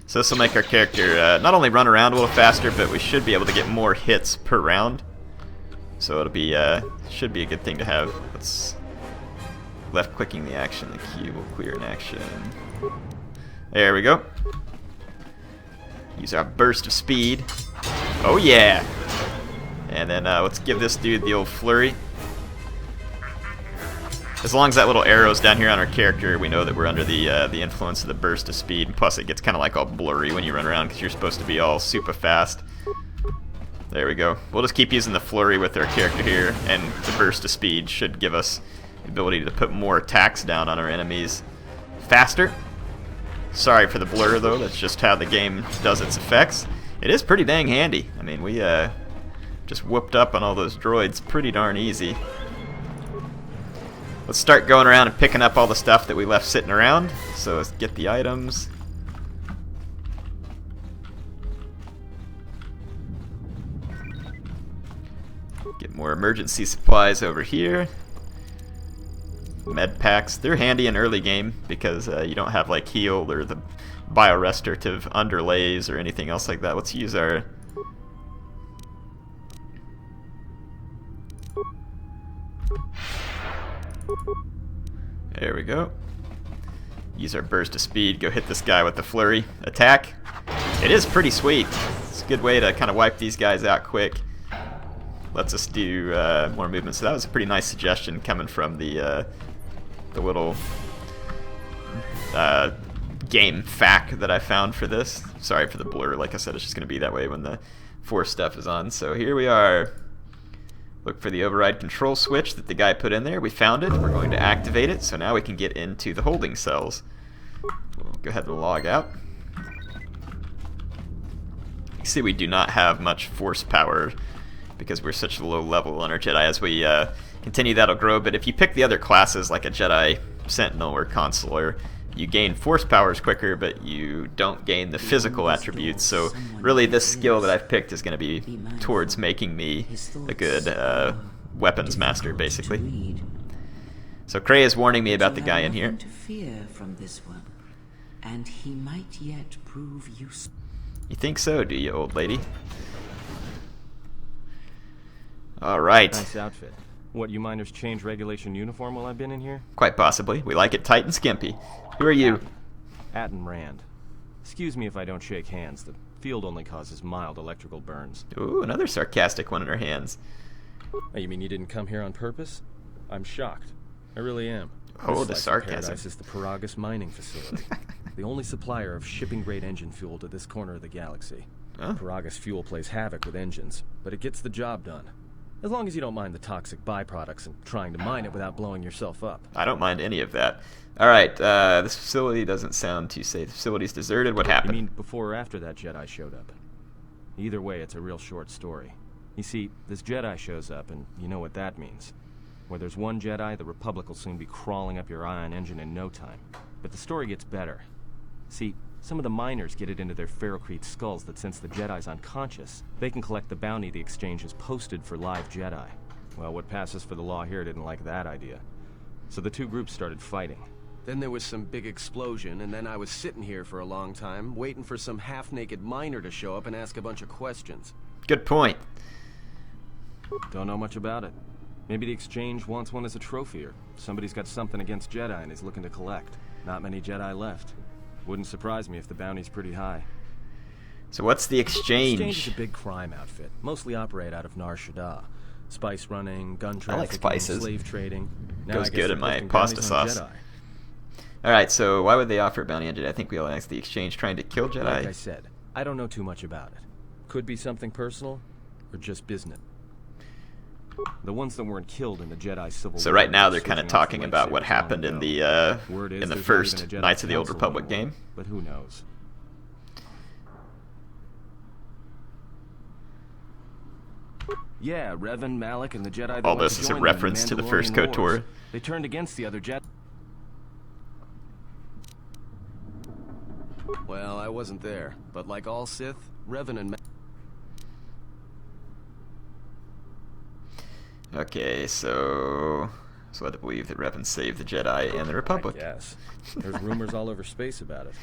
So this will make our character not only run around a little faster, but we should be able to get more hits per round. So it'll be should be a good thing to have. Let's left clicking the action, the key will clear an action. There we go. Use our burst of speed. Oh yeah! And then let's give this dude the old flurry. As long as that little arrow's down here on our character, we know that we're under the influence of the burst of speed. Plus, it gets kind of like all blurry when you run around because you're supposed to be all super fast. There we go. We'll just keep using the flurry with our character here, and the burst of speed should give us the ability to put more attacks down on our enemies faster. Sorry for the blur, though. That's just how the game does its effects. It is pretty dang handy. I mean, we just whooped up on all those droids pretty darn easy. Let's start going around and picking up all the stuff that we left sitting around. So let's get the items. Get more emergency supplies over here. Med packs. They're handy in early game because you don't have like heal or the biorestorative underlays or anything else like that. Let's use our... There we go. Use our burst of speed, go hit this guy with the flurry attack. It is pretty sweet. It's a good way to kind of wipe these guys out quick. Lets us do more movement. So that was a pretty nice suggestion coming from the little game fact that I found for this. Sorry for the blur. Like I said, it's just going to be that way when the Force stuff is on. So here we are. Look for the override control switch that the guy put in there. We found it. We're going to activate it. So now we can get into the holding cells. We'll go ahead and log out. You see we do not have much force power because we're such a low level on our Jedi. As we continue, that'll grow. But if you pick the other classes, like a Jedi Sentinel or Consular, you gain force powers quicker, but you don't gain the physical attributes. So really, this skill that I've picked is going to be towards making me a good weapons master, basically. So Kreia is warning me about the guy in here. To fear from this one, and he might yet prove useful. You think so, do you, old lady? All right. Nice outfit. What, you miners change regulation uniform while I've been in here? Quite possibly. We like it tight and skimpy. Who are you? Atton Rand. Excuse me if I don't shake hands. The field only causes mild electrical burns. Ooh, another sarcastic one in her hands. Oh, you mean you didn't come here on purpose? I'm shocked. I really am. Oh, This the slice of sarcasm. Paradise is the Peragus mining facility. The only supplier of shipping-grade engine fuel to this corner of the galaxy. Huh? Peragus fuel plays havoc with engines, but it gets the job done. As long as you don't mind the toxic byproducts and trying to mine it without blowing yourself up. I don't mind any of that. All right, this facility doesn't sound too safe. The facility's deserted. What You happened? mean before or after that Jedi showed up? Either way, it's a real short story. You see, this Jedi shows up, and you know what that means. Where there's one Jedi, the Republic will soon be crawling up your ion engine in no time. But the story gets better. See, some of the miners get it into their ferrocrete skulls that since the Jedi's unconscious, they can collect the bounty the exchange has posted for live Jedi. Well, what passes for the law here didn't like that idea. So the two groups started fighting. Then there was some big explosion, and then I was sitting here for a long time, waiting for some half-naked miner to show up and ask a bunch of questions. Good point. Don't know much about it. Maybe the exchange wants one as a trophy, or somebody's got something against Jedi and is looking to collect. Not many Jedi left. Wouldn't surprise me if the bounty's pretty high. So what's the exchange? Exchange is a big crime outfit, mostly operate out of Nar Shaddaa. Spice running, gun I trafficking, like spices. slave trading. Now Goes I guess good they're in my posting pasta bounties on sauce. Jedi. Alright, so why would they offer bounty on Jedi? I think we all asked the exchange trying to kill Jedi. Like I said, I don't know too much about it. Could be something personal, or just business. The ones that weren't killed in the Jedi Civil So War right now were they're kind of switching off talking to about what lightsabers happened long in ago. the Word is there's not first even a Jedi Knights of the Old Council Republic anymore, game. But who knows? Yeah, Revan, Malik, and the Jedi that All went this to is a join them in reference to the first Mandalorian KOTOR. Wars. They turned against the other Jedi. Well, I wasn't there, but like all Sith, Revan and Okay, so led to believe that Revan saved the Jedi and the Republic. Yes. There's rumors all over space about it.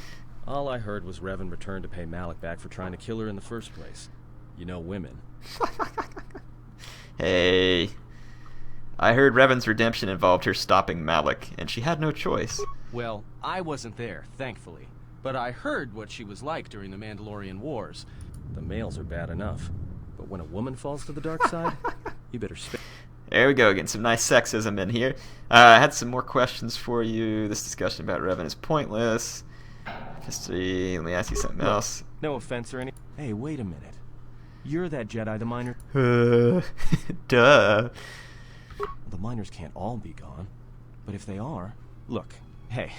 All I heard was Revan returned to pay Malik back for trying to kill her in the first place. You know women. Hey, I heard Revan's redemption involved her stopping Malik, and she had no choice. Well, I wasn't there, thankfully. But I heard what she was like during the Mandalorian Wars. The males are bad enough. But when a woman falls to the dark side, you better spit. There we go, getting some nice sexism in here. I had some more questions for you. This discussion about Revan is pointless. History, let me ask you something else. No offense or any. Hey, wait a minute. You're that Jedi the miner. Duh. The miners can't all be gone. But if they are, look, hey,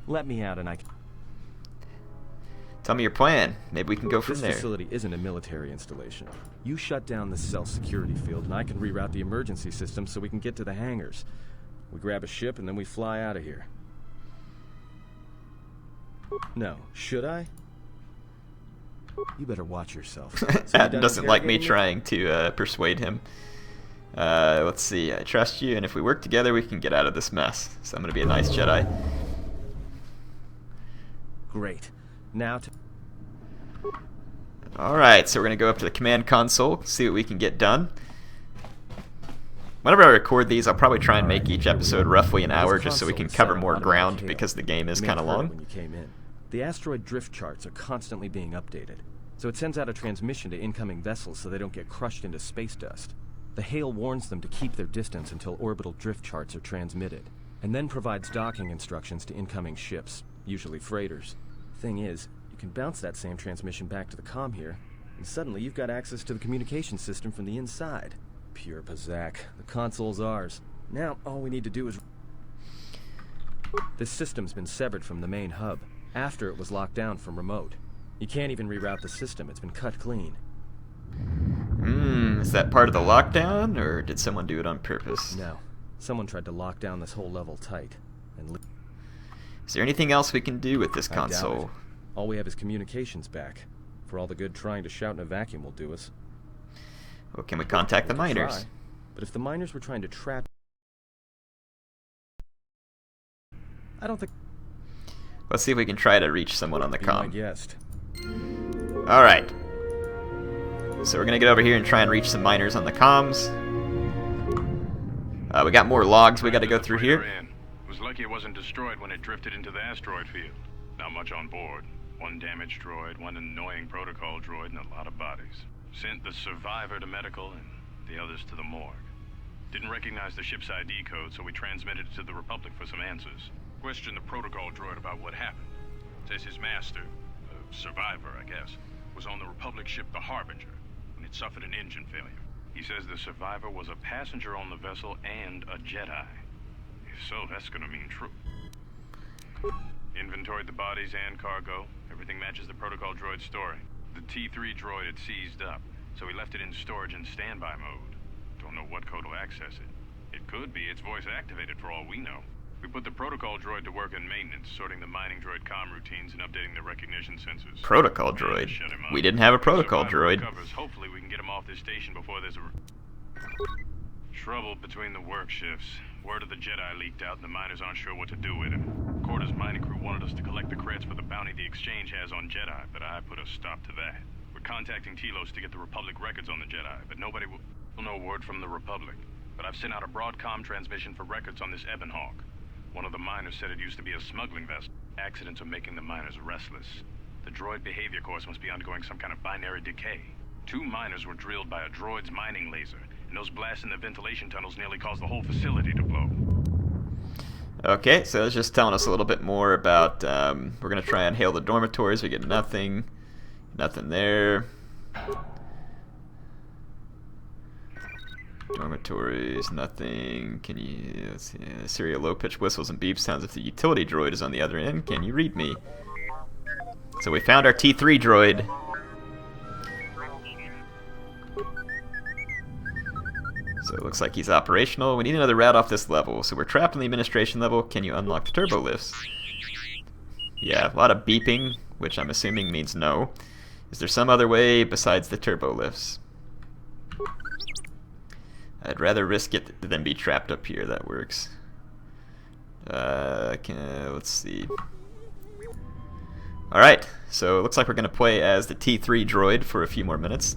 let me out and I can. Tell me your plan. Maybe we can go from This there. facility isn't a military installation. You shut down the self-security field, and I can reroute the emergency system so we can get to the hangars. We grab a ship, and then we fly out of here. No, should I? You better watch yourself. So you Atton done doesn't like me interrogating trying to persuade him. Let's see. I trust you, and if we work together, we can get out of this mess. So I'm going to be a nice Jedi. Great. Now to... Alright, so we're going to go up to the command console, see what we can get done. Whenever I record these, I'll probably try and make each episode roughly an hour just so we can cover more ground because the game is You may kind of have heard it long. when you came in. The asteroid drift charts are constantly being updated, so it sends out a transmission to incoming vessels so they don't get crushed into space dust. The hail warns them to keep their distance until orbital drift charts are transmitted, and then provides docking instructions to incoming ships, usually freighters. Thing is, you can bounce that same transmission back to the comm here, and suddenly you've got access to the communication system from the inside. Pure Pazak. The console's ours. Now, all we need to do is... This system's been severed from the main hub, after it was locked down from remote. You can't even reroute the system, it's been cut clean. Is that part of the lockdown, or did someone do it on purpose? No. Someone tried to lock down this whole level tight. And Is there anything else we can do with this I doubt console? it. All we have is communications back. For all the good trying to shout in a vacuum will do us. Well, can we contact the We could miners? try. But if the miners were trying to trap... I don't think... Let's see if we can try to reach someone on the Be my comm. guest. Alright. So we're gonna get over here and try and reach some miners on the comms. We got more logs we gotta go through here. Was lucky it wasn't destroyed when it drifted into the asteroid field. Not much on board. One damaged droid, one annoying protocol droid, and a lot of bodies. Sent the survivor to medical and the others to the morgue. Didn't recognize the ship's ID code, so we transmitted it to the Republic for some answers. Questioned the protocol droid about what happened. Says his master, survivor I guess, was on the Republic ship the Harbinger when it suffered an engine failure. He says the survivor was a passenger on the vessel and a Jedi. If so, that's gonna mean true. Inventoried the bodies and cargo. Everything matches the protocol droid's story. The T3 droid had seized up, so we left it in storage in standby mode. Don't know what code will access it. It could be its voice activated for all we know. We put the protocol droid to work in maintenance, sorting the mining droid comm routines and updating the recognition sensors. Protocol droid? We didn't have a protocol droid. Hopefully we can get him off this station before there's a... Trouble between the work shifts. Word of the Jedi leaked out and the miners aren't sure what to do with him. Quarter's mining crew wanted us to collect the credits for the bounty the Exchange has on Jedi, but I put a stop to that. We're contacting Telos to get the Republic records on the Jedi, but nobody will... No word from the Republic. But I've sent out a broadcom transmission for records on this Ebon Hawk. One of the miners said it used to be a smuggling vessel. Accidents are making the miners restless. The droid behavior course must be undergoing some kind of binary decay. 2 miners were drilled by a droid's mining laser, and those blasts in the ventilation tunnels nearly caused the whole facility to blow. Okay, so it's just telling us a little bit more about, we're going to try and hail the dormitories. We get nothing. Nothing there. Dormitories, nothing. Can you... Let's see, serial low-pitched whistles and beeps sounds if the utility droid is on the other end. Can you read me? So we found our T3 droid. So it looks like he's operational. We need another route off this level. So we're trapped in the administration level. Can you unlock the turbo lifts? Yeah, a lot of beeping, which I'm assuming means no. Is there some other way besides the turbo lifts? I'd rather risk it than be trapped up here. That works. Let's see. Alright, so it looks like we're going to play as the T3 droid for a few more minutes.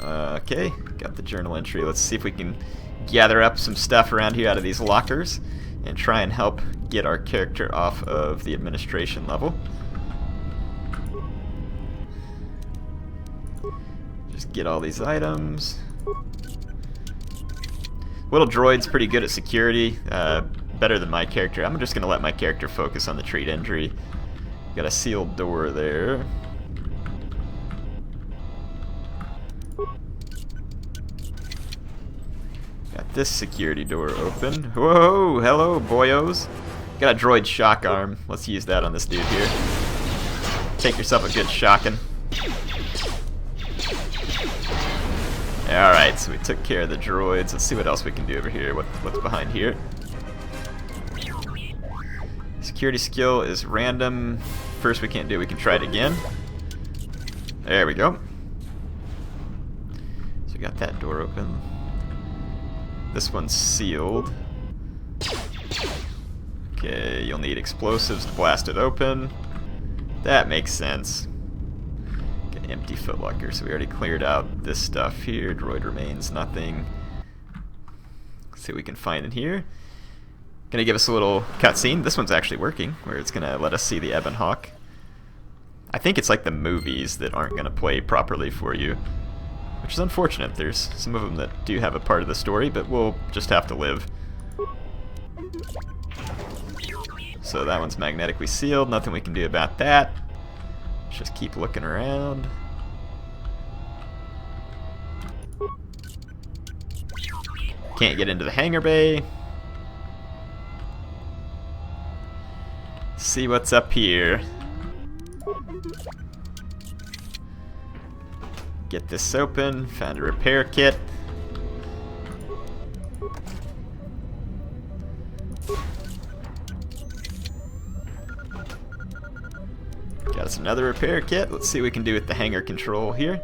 Okay, got the journal entry. Let's see if we can gather up some stuff around here out of these lockers and try and help get our character off of the administration level. Just get all these items. Little droid's pretty good at security, better than my character. I'm just going to let my character focus on the treat entry. Got a sealed door there. Got this security door open. Whoa, hello, boyos. Got a droid shock arm. Let's use that on this dude here. Take yourself a good shocking. Alright, so we took care of the droids. Let's see what else we can do over here. What's behind here? Security skill is random. First we can't do it, we can try it again. There we go. So we got that door open. This one's sealed. Okay, you'll need explosives to blast it open. That makes sense. Get an empty footlocker, so we already cleared out this stuff here. Droid remains, nothing. Let's see what we can find in here. Gonna give us a little cutscene. This one's actually working, where it's gonna let us see the Ebon Hawk. I think it's like the movies that aren't gonna play properly for you, which is unfortunate. There's some of them that do have a part of the story, but we'll just have to live. So that one's magnetically sealed. Nothing we can do about that. Let's just keep looking around. Can't get into the hangar bay. See what's up here. Get this open. Found a repair kit. Got us another repair kit. Let's see what we can do with the hangar control here.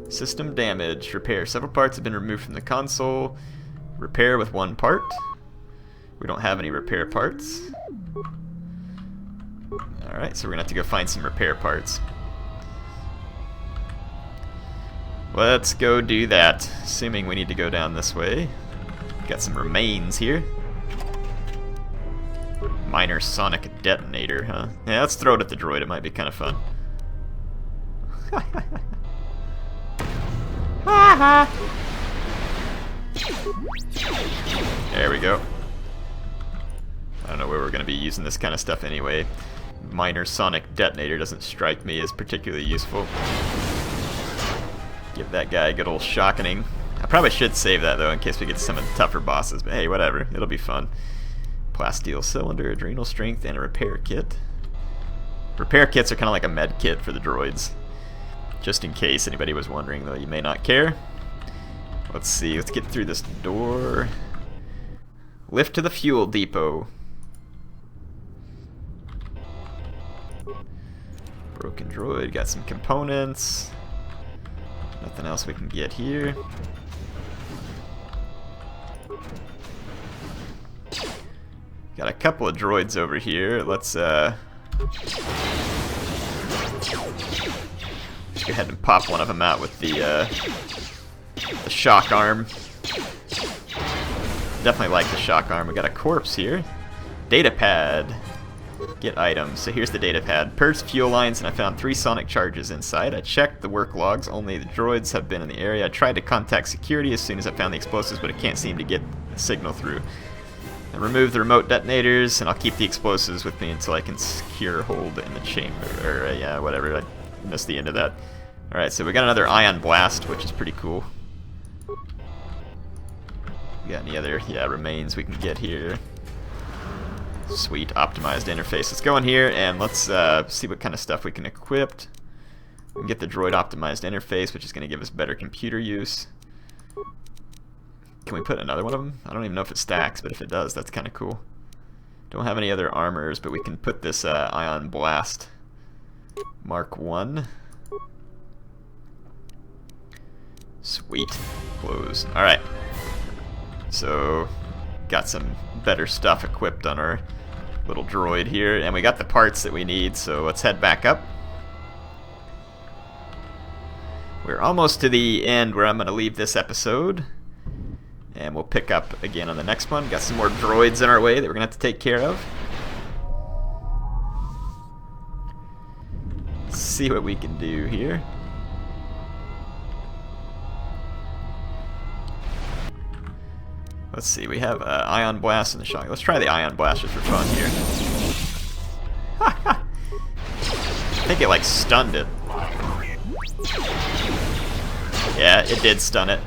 System damage. Repair. Several parts have been removed from the console. Repair with one part. We don't have any repair parts. Alright, so we're gonna have to go find some repair parts. Let's go do that. Assuming we need to go down this way. Got some remains here. Minor sonic detonator, huh? Yeah, let's throw it at the droid. It might be kind of fun. There we go. I don't know where we're going to be using this kind of stuff anyway. Minor sonic detonator doesn't strike me as particularly useful. Give that guy a good old shockening. I probably should save that though in case we get to some of the tougher bosses, but hey, whatever. It'll be fun. Plasteel cylinder, adrenal strength, and a repair kit. Repair kits are kind of like a med kit for the droids. Just in case anybody was wondering, though you may not care. Let's see, let's get through this door. Lift to the fuel depot. Broken droid, got some components. Nothing else we can get here. Got a couple of droids over here. Let's just go ahead and pop one of them out with the shock arm. Definitely like the shock arm. We got a corpse here. Data pad. Get items. So here's the data pad. Purged fuel lines, and I found 3 sonic charges inside. I checked the work logs. Only the droids have been in the area. I tried to contact security as soon as I found the explosives, but I can't seem to get the signal through. I remove the remote detonators, and I'll keep the explosives with me until I can secure hold in the chamber. Or, yeah, whatever. I missed the end of that. Alright, so we got another ion blast, which is pretty cool. We got any other, remains we can get here. Sweet, optimized interface. Let's go in here and let's see what kind of stuff we can equip. We can get the droid optimized interface, which is going to give us better computer use. Can we put another one of them? I don't even know if it stacks, but if it does, that's kind of cool. Don't have any other armors, but we can put this ion blast Mark 1. Sweet. Close. Alright. So, got some better stuff equipped on our little droid here, and we got the parts that we need, so let's head back up. We're almost to the end where I'm going to leave this episode, and we'll pick up again on the next one. Got some more droids in our way that we're going to have to take care of. Let's see what we can do here. Let's see, we have Ion Blast and the Shock. Let's try the Ion Blast just for fun here. I think it like stunned it. Yeah, it did stun it.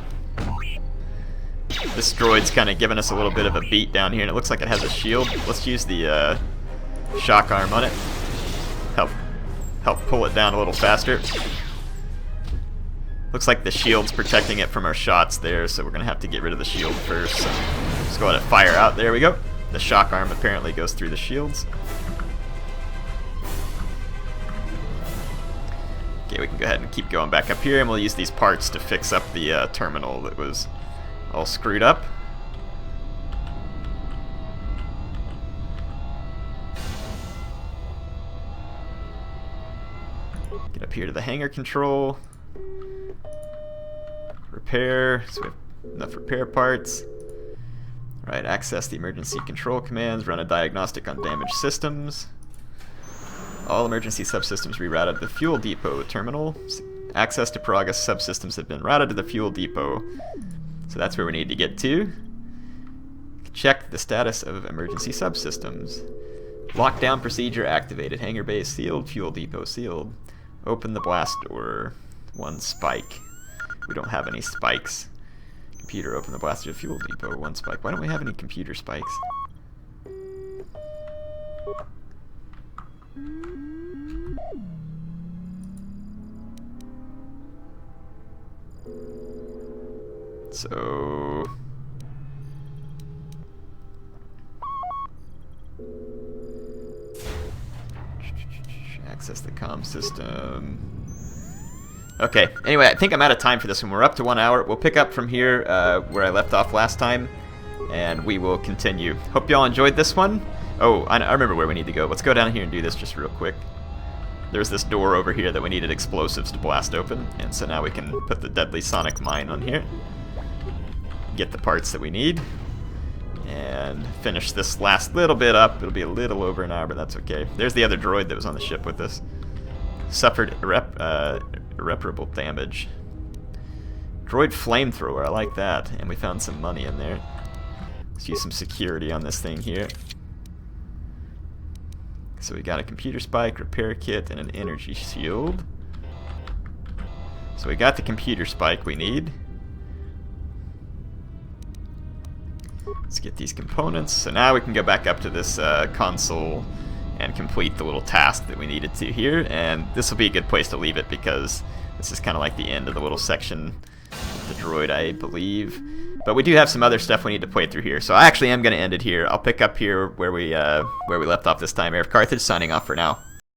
This droid's kind of giving us a little bit of a beat down here, and it looks like it has a shield. Let's use the shock arm on it. Help pull it down a little faster. Looks like the shield's protecting it from our shots there, so we're going to have to get rid of the shield first. So just go ahead and fire out. There we go. The shock arm apparently goes through the shields. Okay, we can go ahead and keep going back up here, and we'll use these parts to fix up the terminal that was all screwed up. Get up here to the hangar control. Repair, so we have enough repair parts. Right, access the emergency control commands, run a diagnostic on damaged systems. All emergency subsystems rerouted to the fuel depot terminal. Access to Peragus subsystems have been routed to the fuel depot. So that's where we need to get to. Check the status of emergency subsystems. Lockdown procedure activated. Hangar bay sealed, fuel depot sealed. Open the blast door. 1 spike. We don't have any spikes. Computer, open the blaster to fuel depot. 1 spike. Why don't we have any computer spikes? So... access the comm system. Okay, anyway, I think I'm out of time for this one. We're up to 1 hour. We'll pick up from here where I left off last time, and we will continue. Hope y'all enjoyed this one. Oh, I remember where we need to go. Let's go down here and do this just real quick. There's this door over here that we needed explosives to blast open, and so now we can put the deadly sonic mine on here. Get the parts that we need, and finish this last little bit up. It'll be a little over an hour, but that's okay. There's the other droid that was on the ship with us. Suffered irreparable damage. Droid flamethrower, I like that. And we found some money in there. Let's use some security on this thing here. So we got a computer spike, repair kit, and an energy shield. So we got the computer spike we need. Let's get these components. So now we can go back up to this console and complete the little task that we needed to here. And this will be a good place to leave it because this is kind of like the end of the little section of the droid, I believe. But we do have some other stuff we need to play through here. So I actually am going to end it here. I'll pick up here where we left off this time. HeirofCarthage signing off for now.